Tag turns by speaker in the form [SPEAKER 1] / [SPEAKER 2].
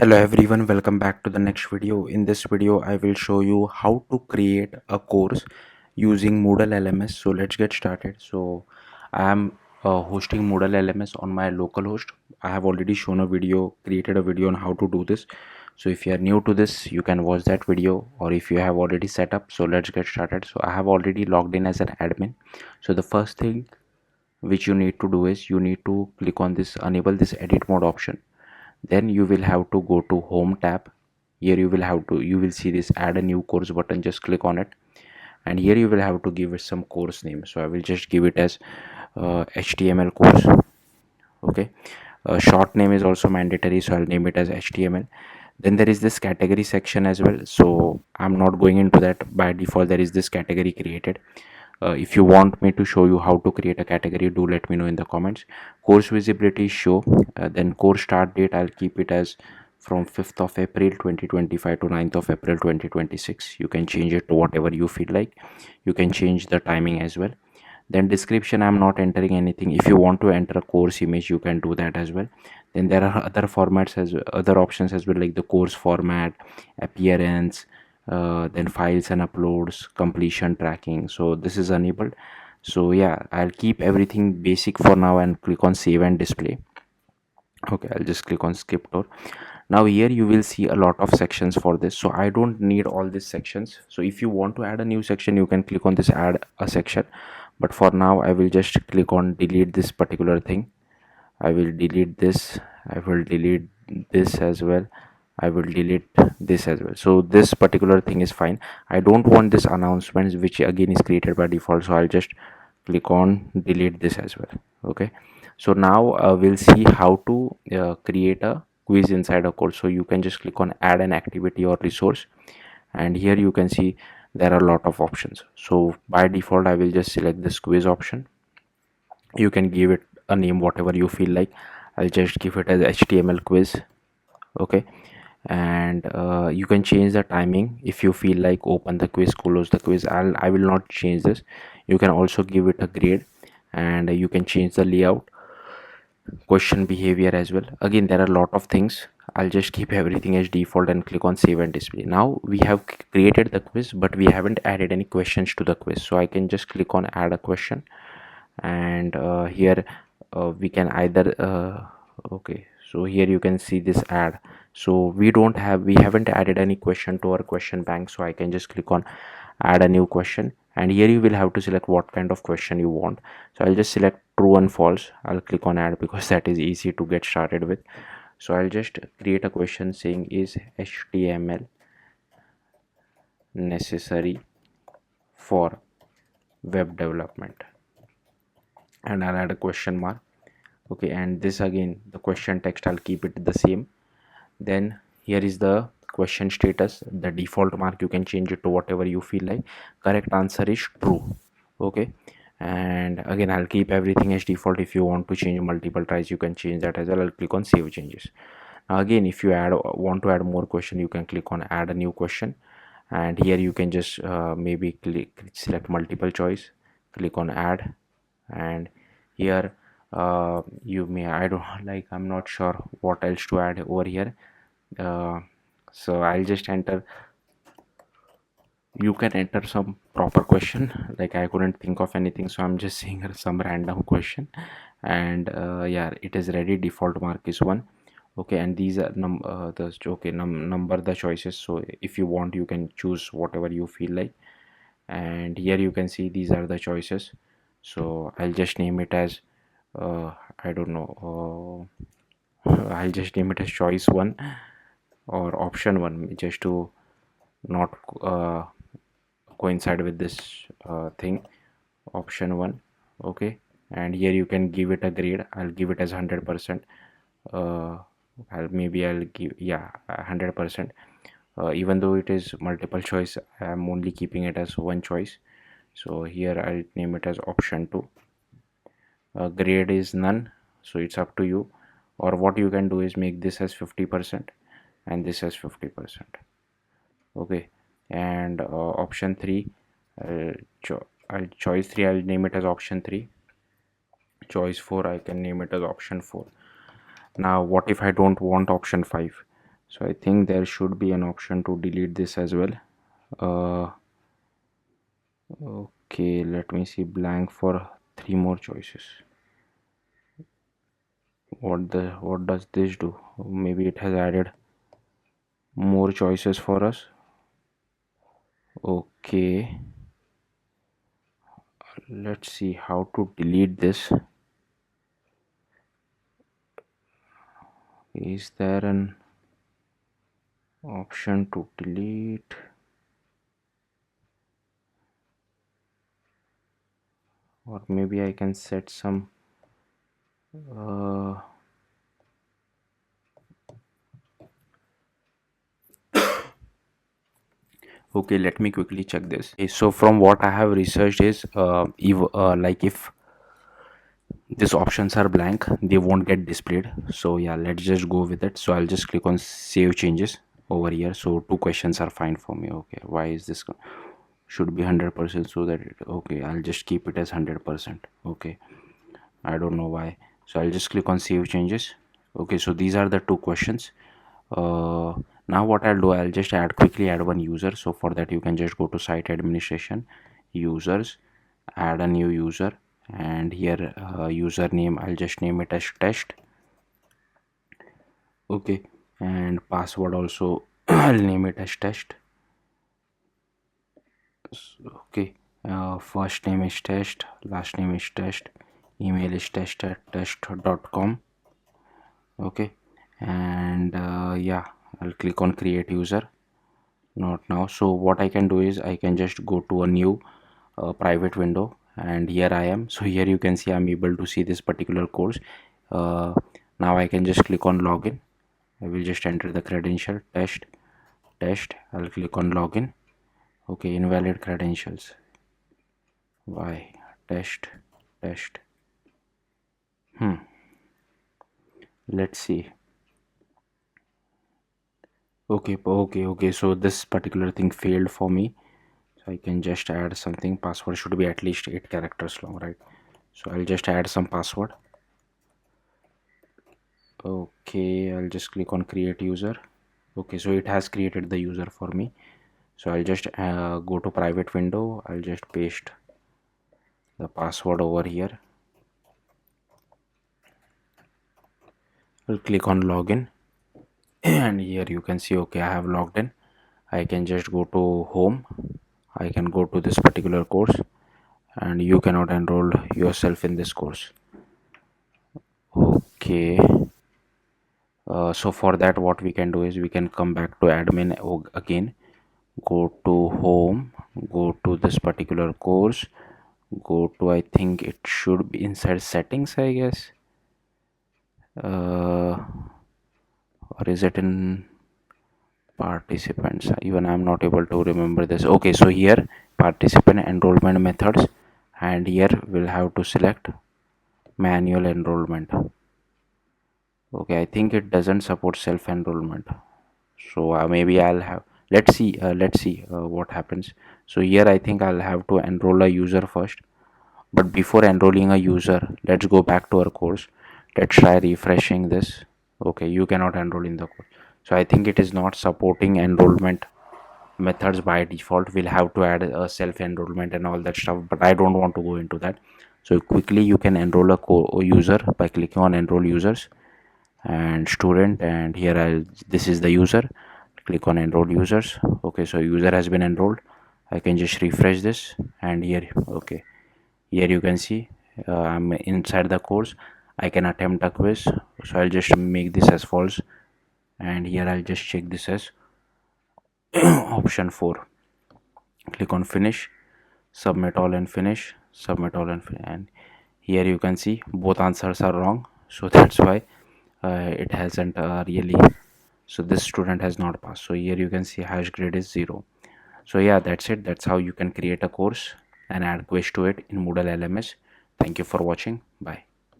[SPEAKER 1] Hello everyone, welcome back to the next video. In this video I will show you how to create a course using Moodle LMS. So let's get started. So I am hosting Moodle LMS on my local host. I have already shown a video, created a video on how to do this. So if you are new to this, you can watch that video, or if you have already set up. So let's get started. So I have already logged in as an admin. So the first thing which you need to do is you need to click on this, enable this edit mode option. Then you will have to go to home tab. Here you will see this add a new course button. Just click on it, and here you will have to give it some course name. So I will just give it as HTML course. Okay, short name is also mandatory, so I'll name it as HTML. Then there is this category section as well, so I'm not going into that. By default there is this category created. If you want me to show you how to create a category, do let me know in the comments. Course visibility show, then course start date I'll keep it as from 5th of April 2025 to 9th of April 2026. You can change it to whatever you feel like. You can change the timing as well. Then description, I'm not entering anything. If you want to enter a course image, you can do that as well. Then there are other formats as other options as well, like the course format, appearance, then files and uploads, completion tracking. So this is enabled. So yeah, I'll keep everything basic for now and click on save and display. Okay, I'll just click on skip tour. Now here you will see a lot of sections for this, so I don't need all these sections. So if you want to add a new section, you can click on this add a section, but for now I will just click on delete this particular thing. I will delete this, I will delete this as well, I will delete this as well. So this particular thing is fine. I don't want this announcements, which again is created by default, so I'll just click on delete this as well. Okay, so now we'll see how to create a quiz inside a course. So you can just click on add an activity or resource, and here you can see there are a lot of options. So by default I will just select this quiz option. You can give it a name whatever you feel like. I'll just give it as HTML quiz. Okay, and you can change the timing if you feel like. Open the quiz, close the quiz. I will not change this. You can also give it a grade, and you can change the layout, question behavior as well. Again, there are a lot of things. I'll just keep everything as default and click on save and display. Now we have created the quiz, but we haven't added any questions to the quiz, so I can just click on add a question, and here we can either okay, so here you can see this add. So we haven't added any question to our question bank, so I can just click on add a new question, and here you will have to select what kind of question you want. So I'll just select true and false. I'll click on add because that is easy to get started with. So I'll just create a question saying, is HTML necessary for web development? And I'll add a question mark. Okay, and this again, the question text, I'll keep it the same. Then here is the question status, the default mark. You can change it to whatever you feel like. Correct answer is true. Okay, and again I'll keep everything as default. If you want to change multiple tries, you can change that as well. I'll click on save changes. Now again, if you want to add more question, you can click on add a new question, and here you can just maybe select multiple choice, click on add, and here you may, I don't like, I'm not sure what else to add over here. So I'll just enter, you can enter some proper question. Like I couldn't think of anything, so I'm just saying some random question, and yeah, it is ready. Default mark is 1. Okay, and these are number the choices. So if you want, you can choose whatever you feel like, and here you can see these are the choices. So I'll just name it as I don't know, I'll just name it as choice 1 or option 1, just to not coincide with this thing. Option 1. Okay, and here you can give it a grade. I'll give it as 100%. I'll give, yeah, 100%. Even though it is multiple choice, I'm only keeping it as one choice. So here I'll name it as option 2. Grade is none, so it's up to you. Or what you can do is make this as 50% and this as 50%. Okay, and option 3, choice 3, I'll name it as option 3. Choice 4, I can name it as option 4. Now what if I don't want option 5? So I think there should be an option to delete this as well. Okay, let me see, blank for 3 more choices. What does this do? Maybe it has added more choices for us. Okay, let's see how to delete this. Is there an option to delete? Or maybe I can set some okay, let me quickly check this. Okay, so from what I have researched is if these options are blank, they won't get displayed. So yeah, let's just go with it. So I'll just click on save changes over here. So 2 questions are fine for me. Okay, why is this should be 100%, so that okay, I'll just keep it as 100%. Okay, I don't know why. So I'll just click on save changes. Okay, so these are the 2 questions. Now what I'll do, I'll just quickly add one user. So for that you can just go to site administration, users, add a new user, and here username, I'll just name it as test. Okay, and password also I'll name it as test. Okay, first name is test, last name is test, email is test@test.com. okay, and yeah, I'll click on create user. Not now. So what I can do is I can just go to a new private window, and here I am. So here you can see I'm able to see this particular course. uh, Now I can just click on login. I will just enter the credential test. I'll click on login. Okay, invalid credentials. Why? Test. Let's see. Okay, so this particular thing failed for me. So I can just add something. Password should be at least 8 characters long, right? So I'll just add some password. Okay, I'll just click on create user. Okay, so it has created the user for me. So I'll just go to private window. I'll just paste the password over here. I'll click on login, and here you can see, okay, I have logged in. I can just go to home. I can go to this particular course, and you cannot enroll yourself in this course. Okay, so for that what we can do is we can come back to admin again, go to home, go to this particular course, go to, I think it should be inside settings, I guess, or is it in participants? Even I'm not able to remember this. Okay, so here participant enrollment methods, and here we'll have to select manual enrollment. Okay, I think it doesn't support self enrollment. So maybe I'll have, let's see what happens. So here I think I'll have to enroll a user first, but before enrolling a user, let's go back to our course. Let's try refreshing this. Okay, you cannot enroll in the course. So I think it is not supporting enrollment methods by default. We'll have to add a self enrollment and all that stuff, but I don't want to go into that. So quickly you can enroll a user by clicking on enroll users and student, and here this is the user. Click on enroll users. Okay, so user has been enrolled. I can just refresh this, and here, okay, here you can see I'm inside the course. I can attempt a quiz, so I'll just make this as false, and here I'll just check this as option 4. Click on finish, submit all, and finish, and here you can see both answers are wrong. So that's why it hasn't really, so this student has not passed. So here you can see hash grade is 0. So yeah, that's it. That's how you can create a course and add quiz to it in Moodle LMS. Thank you for watching. Bye.